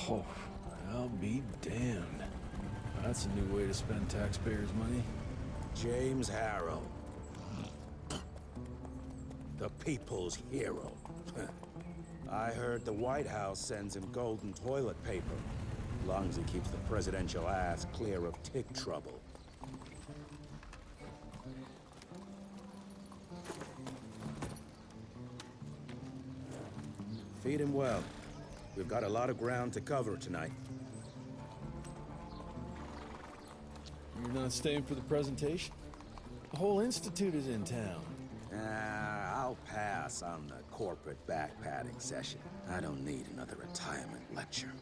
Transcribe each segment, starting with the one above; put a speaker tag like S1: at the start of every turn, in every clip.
S1: Oh, I'll be damned. That's a new way to spend taxpayers' money.
S2: James Harrow. The people's hero. I heard the White House sends him golden toilet paper. As long as he keeps the presidential ass clear of tick trouble. Feed him well. We've got a lot of ground to cover tonight.
S1: You're not staying for the presentation? The whole institute is in town.
S2: I'll pass on the corporate backpatting session. I don't need another retirement lecture.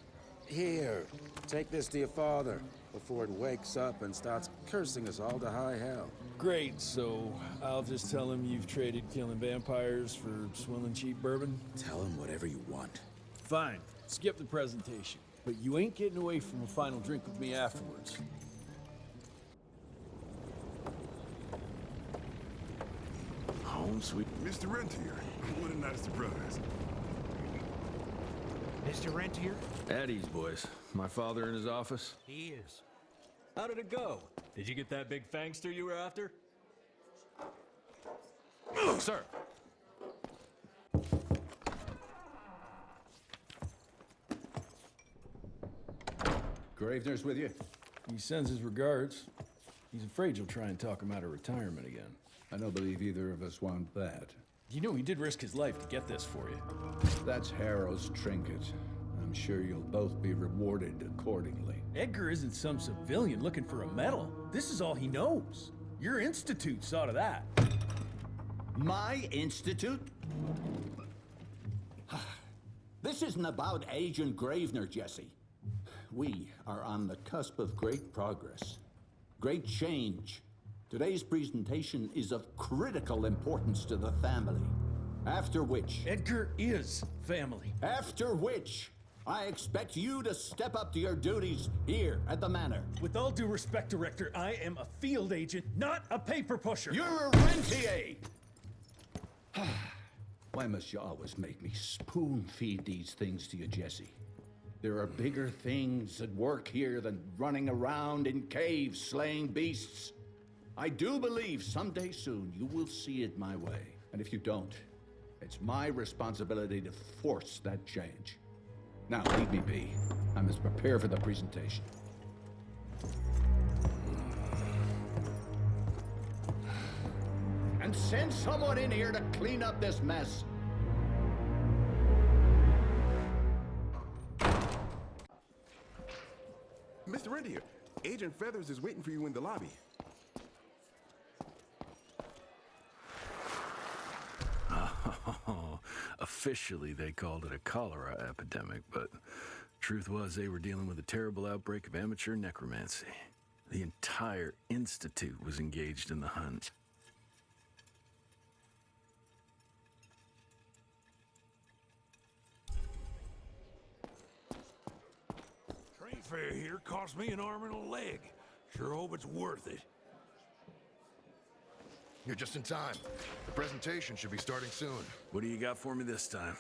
S2: Here, take this to your father before it wakes up and starts cursing us all to high hell.
S1: Great, so I'll just tell him you've traded killing vampires for swilling cheap bourbon?
S2: Tell him whatever you want.
S1: Fine, skip the presentation. But you ain't getting away from a final drink with me afterwards.
S2: Home sweet.
S3: Mr. Rentier, what a nice surprise.
S4: Mr. Rentier?
S5: At ease, boys. My father in his office?
S4: He is.
S6: How did it go? Did you get that big fangster you were after?
S5: Sir!
S7: Gravener's with you?
S1: He sends his regards. He's afraid you'll try and talk him out of retirement again.
S7: I don't believe either of us want that.
S1: You know he did risk his life to get this for you.
S7: That's Harrow's trinket. I'm sure you'll both be rewarded accordingly.
S1: Edgar isn't some civilian looking for a medal. This is all he knows. Your institute saw to that.
S8: My institute? This isn't about Agent Gravener, Jesse. We are on the cusp of great progress, great change. Today's presentation is of critical importance to the family. After which...
S1: Edgar is family.
S8: After which, I expect you to step up to your duties here at the Manor.
S1: With all due respect, Director, I am a field agent, not a paper pusher.
S8: You're a rentier!
S7: Why must you always make me spoon-feed these things to you, Jesse? There are bigger things at work here than running around in caves slaying beasts. I do believe someday soon you will see it my way. And if you don't, it's my responsibility to force that change. Now, leave me be. I must prepare for the presentation. And send someone in here to clean up this mess.
S3: Mr. Rentier, Agent Feathers is waiting for you in the lobby.
S5: Oh, officially they called it a cholera epidemic, but truth was they were dealing with a terrible outbreak of amateur necromancy. The entire institute was engaged in the hunt.
S9: Train fare here cost me an arm and a leg. Sure hope it's worth it.
S10: You're just in time. The presentation should be starting soon.
S5: What do you got for me this time?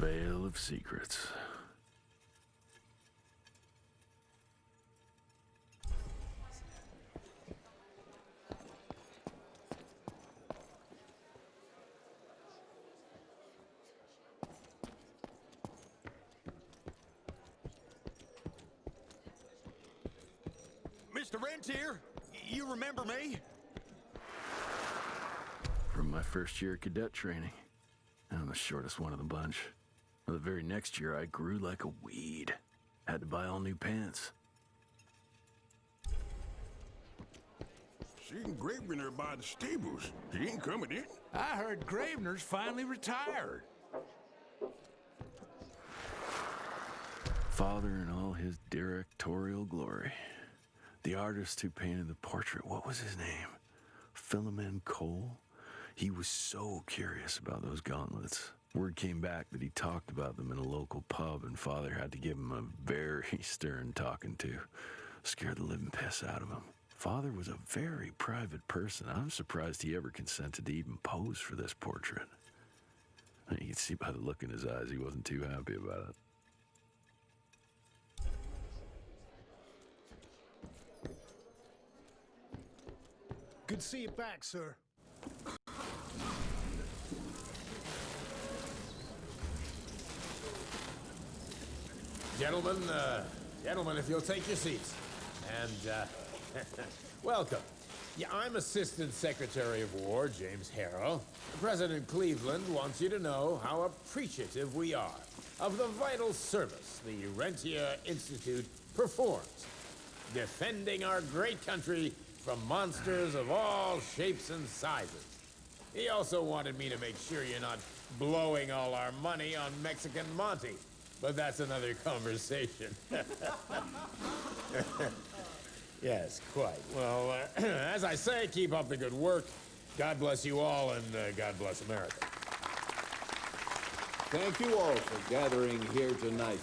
S5: veil of secrets.
S9: Mr. Rentier, you remember me?
S5: From my first year of cadet training. I'm the shortest one of the bunch. The very next year, I grew like a weed. Had to buy all new pants.
S3: Seen Gravener by the stables. He ain't coming in.
S9: I heard Gravener's finally retired.
S5: Father in all his directorial glory. The artist who painted the portrait, what was his name? Philemon Cole? He was so curious about those gauntlets. Word came back that he talked about them in a local pub, and Father had to give him a very stern talking to. Scared the living piss out of him. Father was a very private person. I'm surprised he ever consented to even pose for this portrait. You can see by the look in his eyes he wasn't too happy about it.
S4: Good to see you back, sir.
S11: Gentlemen, if you'll take your seats. And, welcome. Yeah, I'm Assistant Secretary of War, James Harrow. President Cleveland wants you to know how appreciative we are of the vital service the Rentier Institute performs, defending our great country from monsters of all shapes and sizes. He also wanted me to make sure you're not blowing all our money on Mexican Monty. But that's another conversation. Yes, quite. Well, as I say, keep up the good work. God bless you all, and God bless America.
S8: Thank you all for gathering here tonight.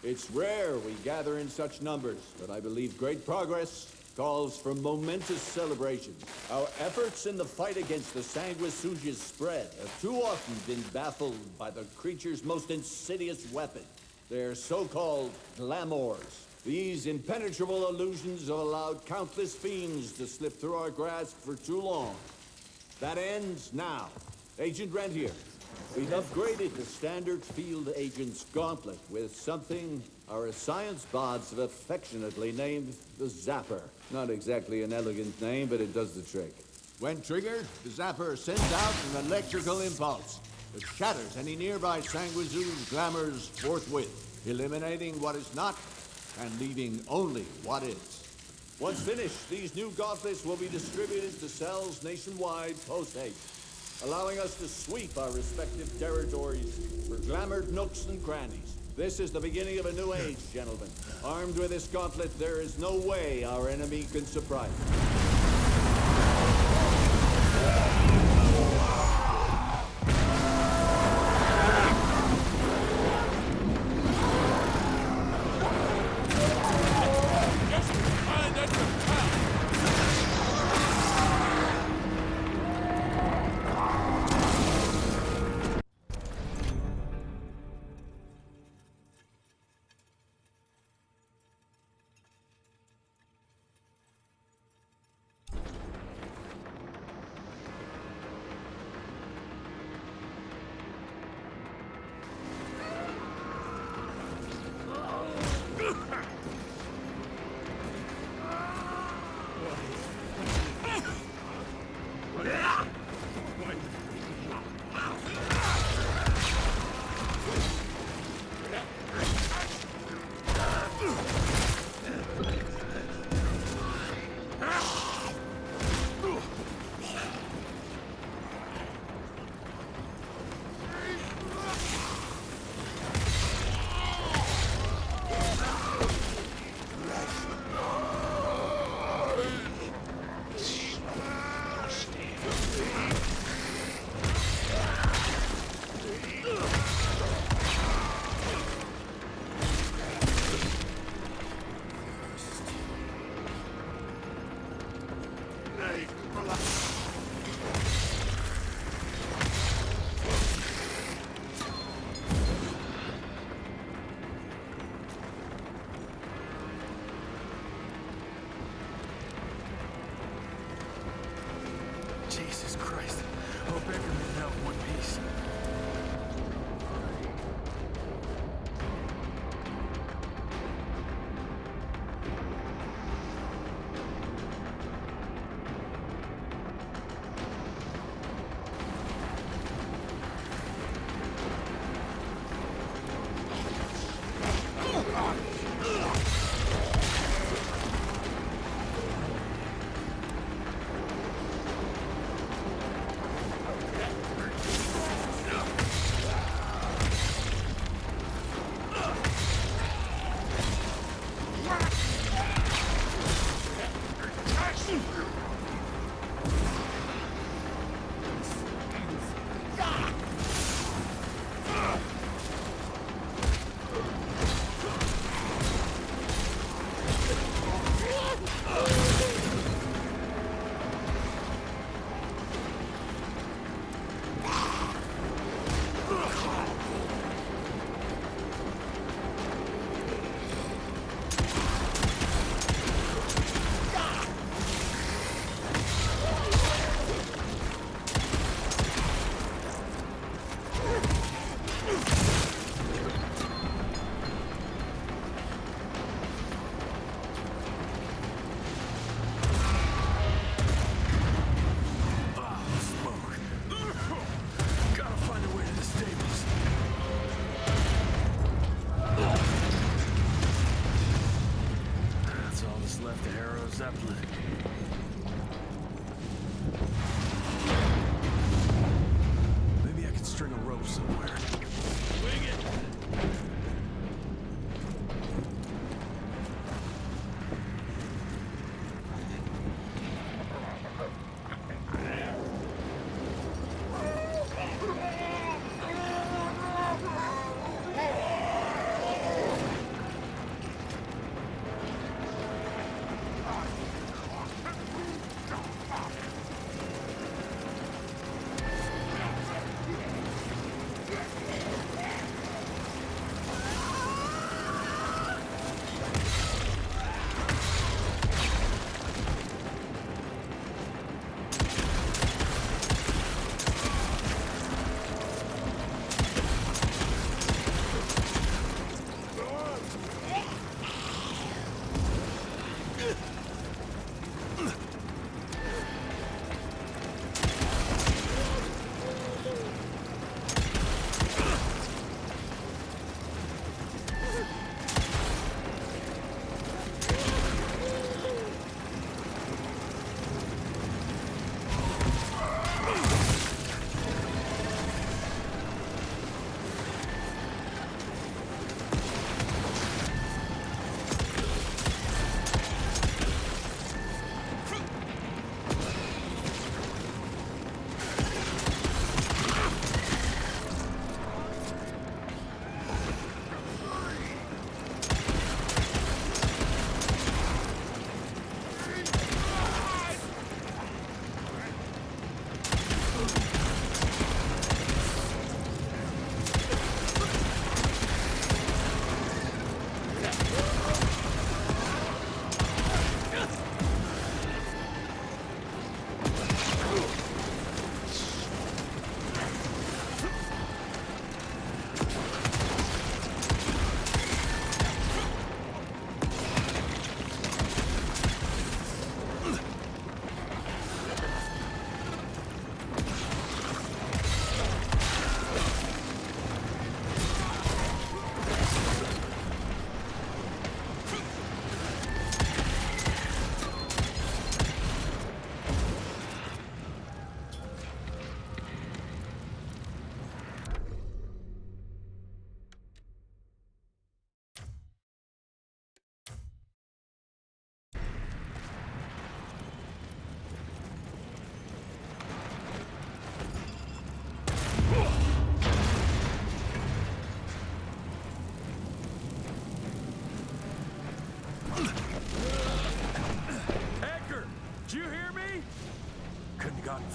S8: It's rare we gather in such numbers, but I believe great progress calls for momentous celebration. Our efforts in the fight against the sanguisuga's spread have too often been baffled by the creature's most insidious weapon, their so-called glamours. These impenetrable illusions have allowed countless fiends to slip through our grasp for too long. That ends now. Agent Rentier, we've upgraded the standard field agent's gauntlet with something our science bots have affectionately named the Zapper. Not exactly an elegant name, but it does the trick. When triggered, the Zapper sends out an electrical impulse that shatters any nearby sanguisuga's glamours forthwith, eliminating what is not and leaving only what is. Once finished, these new gauntlets will be distributed to cells nationwide post-haste, allowing us to sweep our respective territories for glamoured nooks and crannies. This is the beginning of a new age, gentlemen. Armed with this gauntlet, there is no way our enemy can surprise us.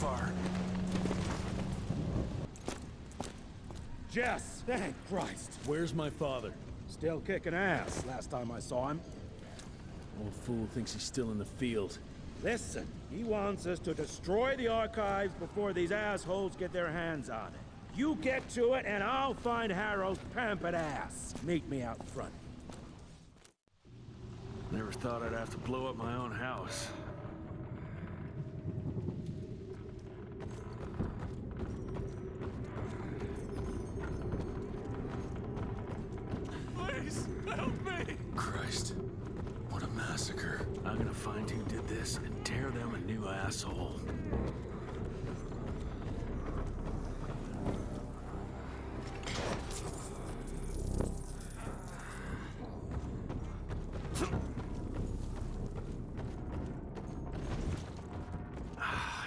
S6: far.
S1: Jess! Thank Christ! Where's my father?
S4: Still kicking ass, last time I saw him.
S1: Old fool thinks he's still in the field.
S4: Listen, he wants us to destroy the archives before these assholes get their hands on it. You get to it, and I'll find Harrow's pampered ass. Meet me out front.
S5: Never thought I'd have to blow up my own house.
S6: Please, help me!
S5: Christ, what a massacre. I'm gonna find who did this and tear them a new asshole.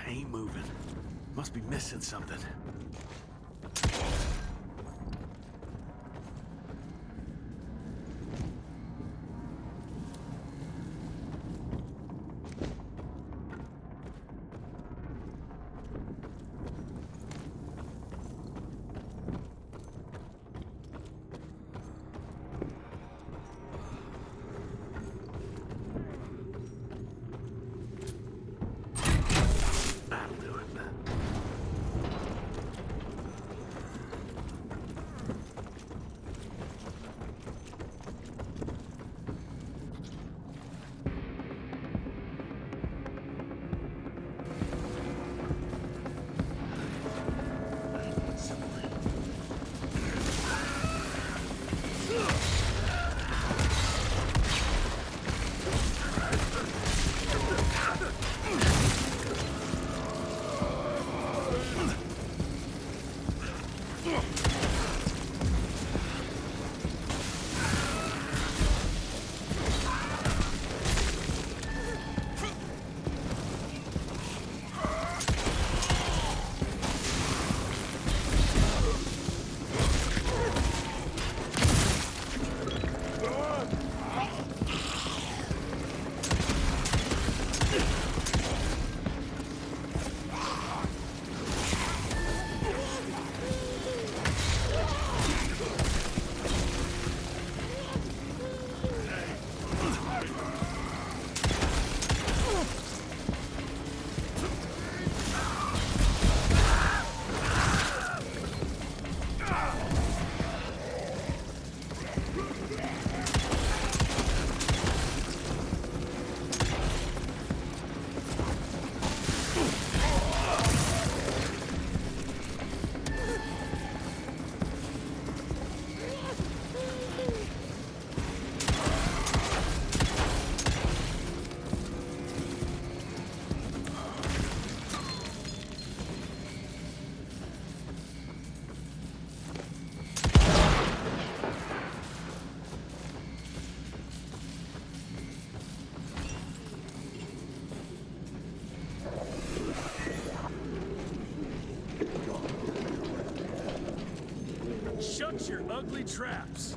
S5: Ain't moving. Must be missing something. That'll do it.
S1: Shut your ugly traps!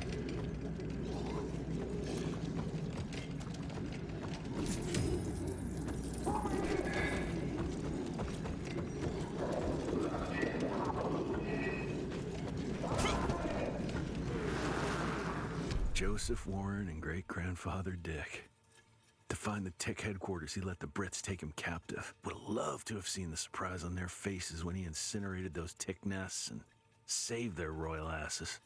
S5: Joseph Warren and great-grandfather Dick. To find the Tick headquarters, he let the Brits take him captive. Would have loved to have seen the surprise on their faces when he incinerated those Tick nests and saved their royal asses.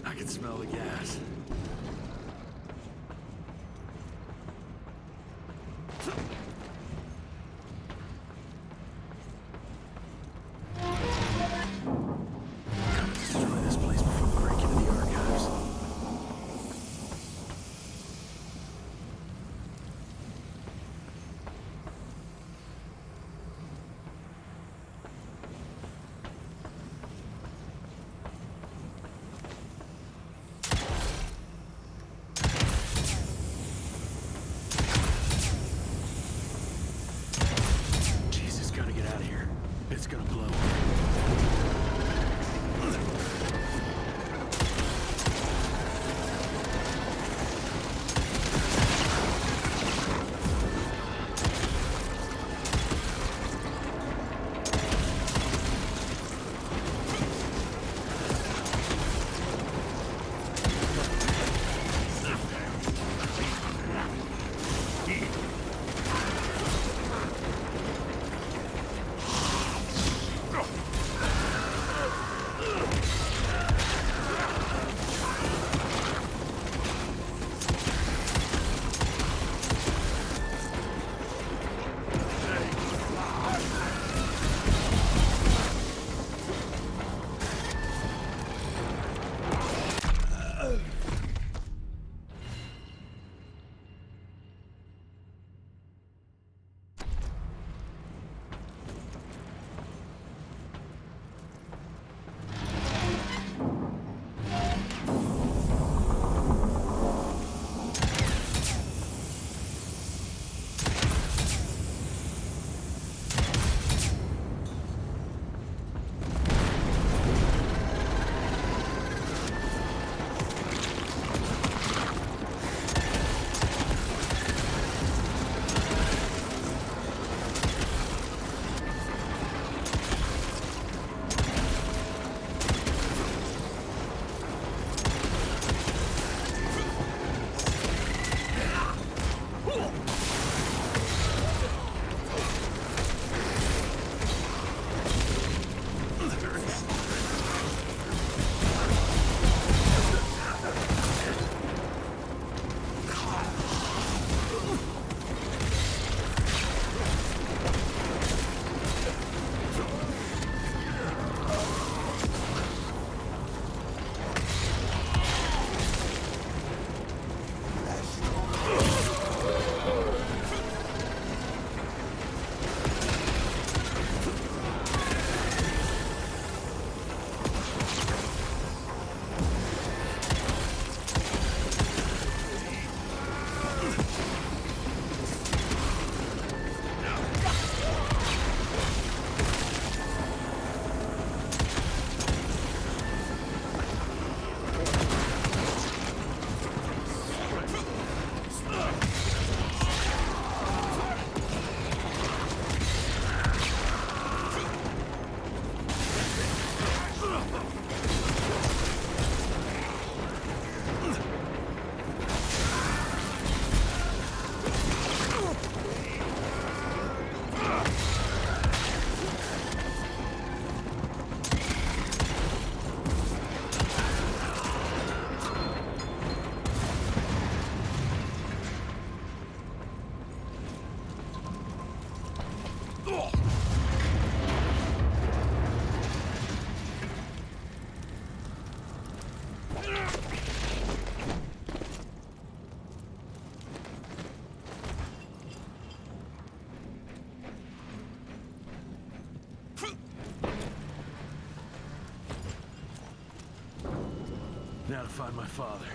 S5: I can smell the gas. Destroy this place before we break into the archives. Now to find my father.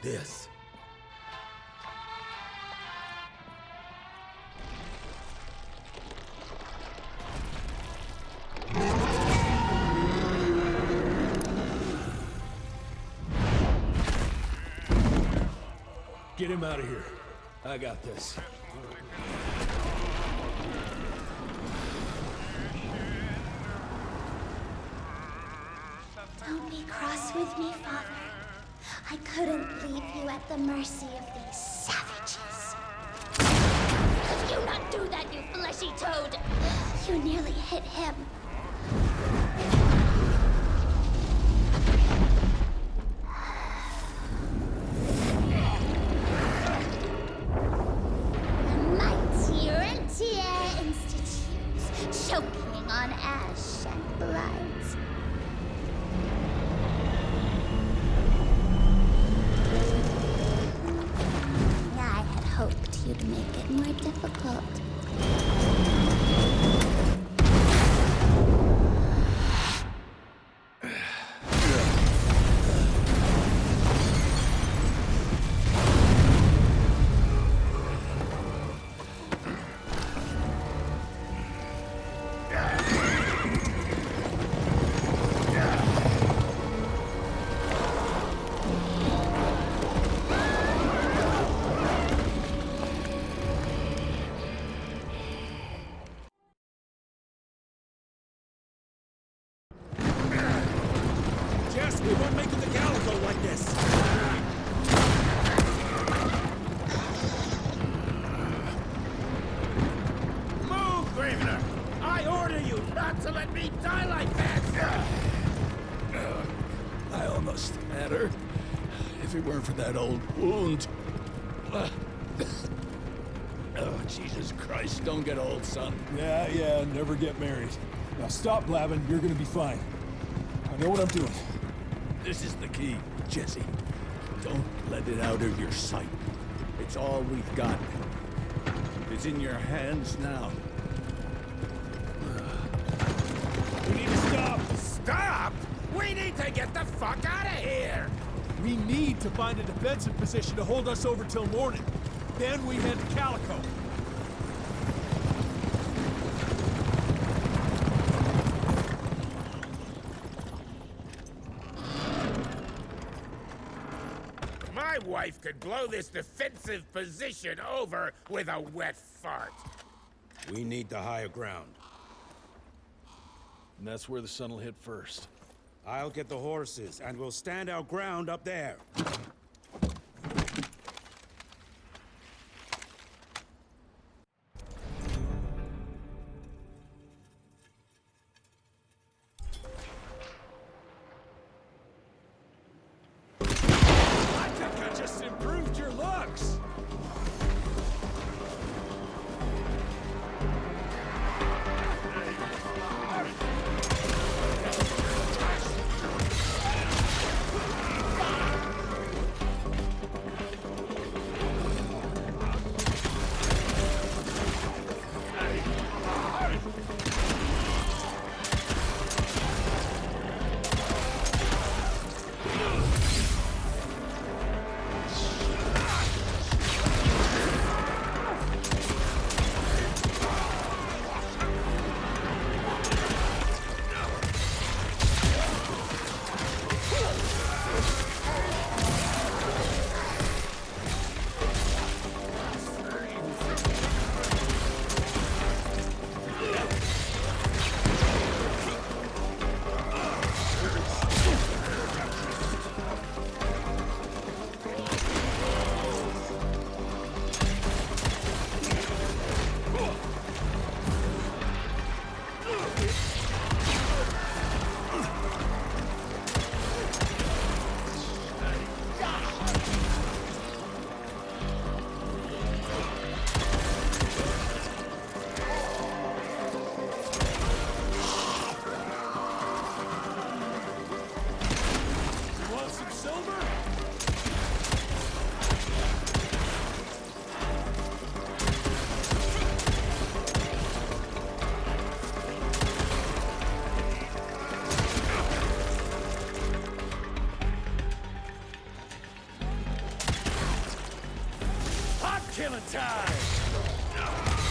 S1: this. Get him out of here. I got this.
S12: Don't be cross with me, Father. I couldn't leave you at the mercy of these savages. Could you not do that, you fleshy toad? You nearly hit him. Mighty Rentier Institutes, choking on ash and blood. I had hoped you'd make it more difficult.
S4: Jess, we weren't making the calico like this. Move, Gravener! I order you not to let me die like that!
S1: I almost had her. If it weren't for that old wound.
S7: Oh, Jesus Christ, don't get old, son.
S1: Yeah, never get married. Now stop blabbing, you're gonna be fine. I know what I'm doing.
S7: This is the key, Jesse. Don't let it out of your sight. It's all we've got. It's in your hands now.
S4: We need to stop! Stop? We need to get the fuck out of here!
S1: We need to find a defensive position to hold us over till morning. Then we head to Calico.
S4: My wife could blow this defensive position over with a wet fart.
S2: We need the higher ground.
S1: And that's where the sun will hit first.
S2: I'll get the horses, and we'll stand our ground up there.
S9: I think I just improved your looks.
S4: Killing time!